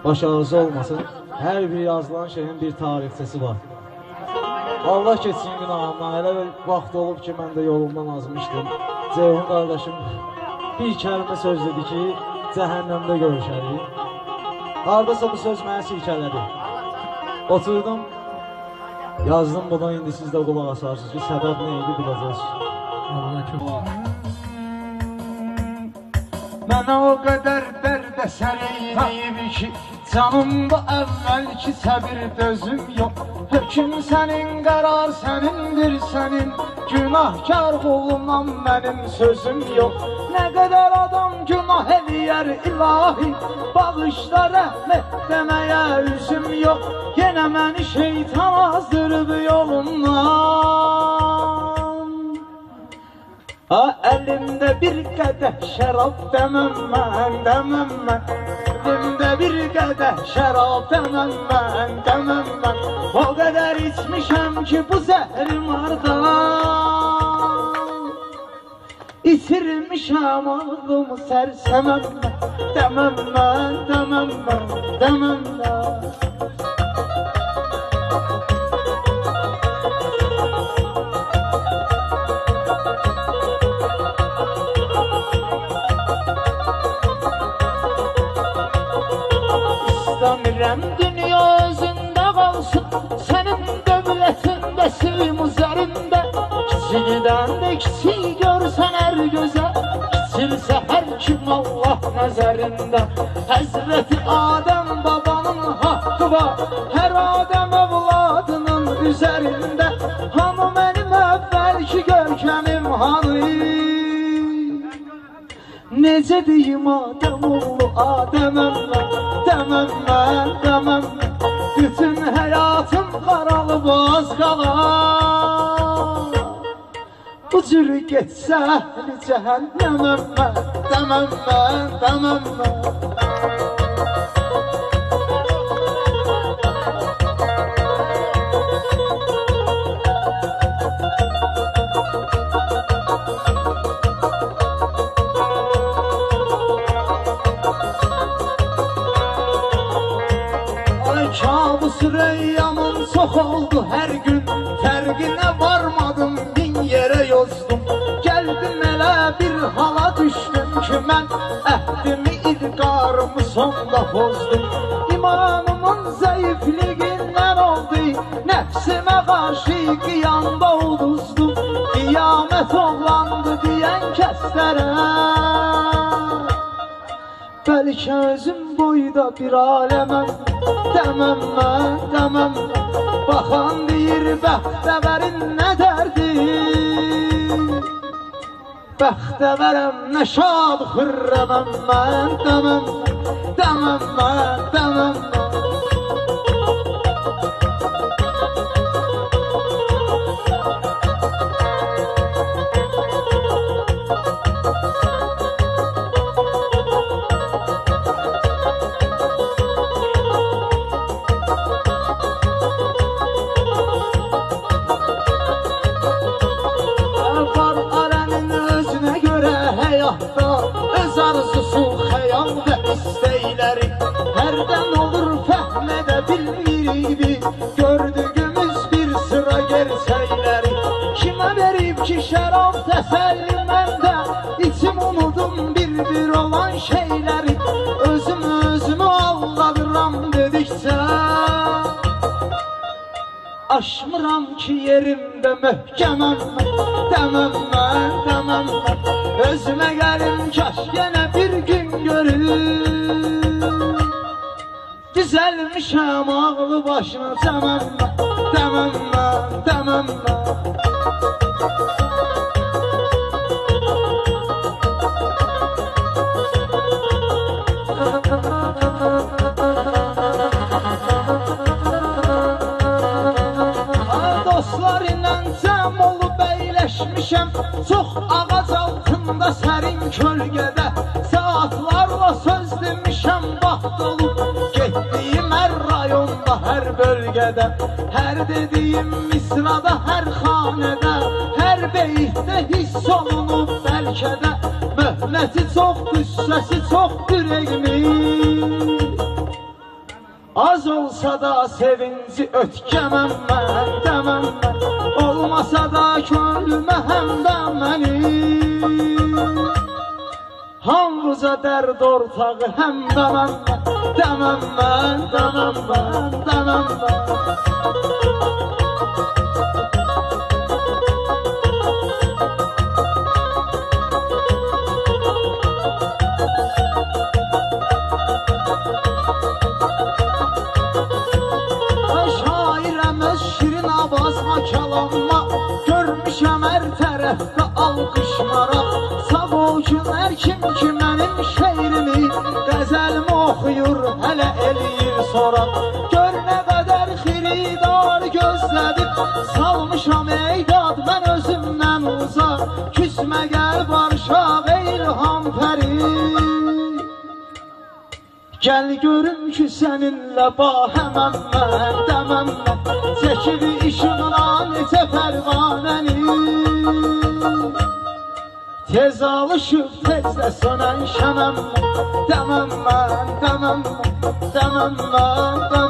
başarısı olmasın. Her bir yazılan şeyin bir tarihçesi var. Allah keçsin günahımdan. Elə bir vaxt olub ki, mən də yolumdan azmışdım. Ceyhun qardaşım bir kəlmə söz dedi ki, cəhənnəmdə görüşərik. Haradasa bu söz mənə silkələdi. Oturdum, yazdım buna, indi siz də qulaq asarsınız ki, səbəb nə idi biləcəksiniz. Mənə o qədər dərdə səriyib ki, canımda əvvəlki səbir dözüm yox. Höküm sənin, qərar sənindir sənin, günahkar qulundan mənim sözüm yox. Nə qədər adam günah eləyər ilahi, bağışla rəhmət deməyə üzüm yox. Yenə məni şeytan azdırıb yolumdan. Əlimdə bir qədəh şərab deməm mən, deməm mən. Əlimdə bir qədəh şərab deməm mən, deməm mən. O qədər içmişəm ki bu zəhrim ardan, İtirmişəm ağlımı sərsəməm mən, deməm mən, deməm mən, deməm mən. İstəmirəm dünya özündə qalsın, sənin dövlətində, sevim üzərində. Kiçikdən də kiçik görsən hər gözə, kiçilsə hər kim Allah nəzərində. Həzrəti Adəm babanın haqqı var, hər Adəm evladının üzərində. Hanı mənim əvvəlki görkəmim hanı? Necə deyim Adəm oğlu Adəməm mən, deməm mən, deməm mən. Bütün həyatım qaralıb az qalar, bu cür getsə əhli cəhənnəməm mən, deməm mən, deməm mən. Kabus rüyamın çox oldu hər gün, fərqinə varmadım, bin yerə yozdum. Gəldim elə bir hala düşdüm ki, mən əhdimi, idqarımı sonda pozdum. İmanımın zəifliğindən oldu, nəfsimə qarşı qiyanda uduzdum. Qiyamət oğlandı deyən kəslərə, bəlkə özüm boyda bir aləməm, deməm mən, deməm mən. Baxan deyir bəxtəvərin nə dərdi, bəxtəvərəm nə şad xürrəməm mən, deməm mən, deməm mən, deməm mən. Öz arzusu, xəyal və istəkləri hərdən olur fəhmədə bilmirik. Gördüyümüz bir sıra gerçəkləri kimə verib ki şərab təsəlli, məndə içim unudum bir-bir olan şeyləri. Özümü alladıram dedikcə, aşmıram ki yerimdə möhkəməm mən, deməm mən, deməm mən. Özümə gəlim kaş yenə bir gün görür, düzəlmişəm ağlı başına cəməm mən, deməm mən, deməm mən. Dostlar ilə cəm olub əyləşmişəm, çox ağac altında sərin kölgədə. Saatlarla söz demişəm, vaxt olub getdiyim hər rayonda, hər bölgədə. Hər dediyim misrada, hər xanədə, hər beytdə hiss olunub bəlkə də. Möhnəti çox, qüssəsi çox ürəyimin. Az olsa da sevinci ötkəməm mən, dəməm mən. Olmasa da könlümə həmdəm mənim. Hamıza dərd ortağı həmdəməm mən, dəməm mən, dəməm mən, dəməm mən. Basma çalanma, görmüşəm hər tərəfdə alqışmaraq. Sağ ol günlər kim ki mənim şeirimi, qəzəlimi oxuyur, hələ eləyir soraq. Gör nə qədər xiridar gözlədib, salmışam eydad mən özümdən uzaq. Küsmə gəl barışaq ilham pəri, gəl görüm ki səninlə bahəməm mən, dəməm mən. Çəkir işığına necə pərvanəni, tez alışıb tez də sönən şənəm mən, dəməm mən, dəməm mən, dəməm mən, dəməm mən.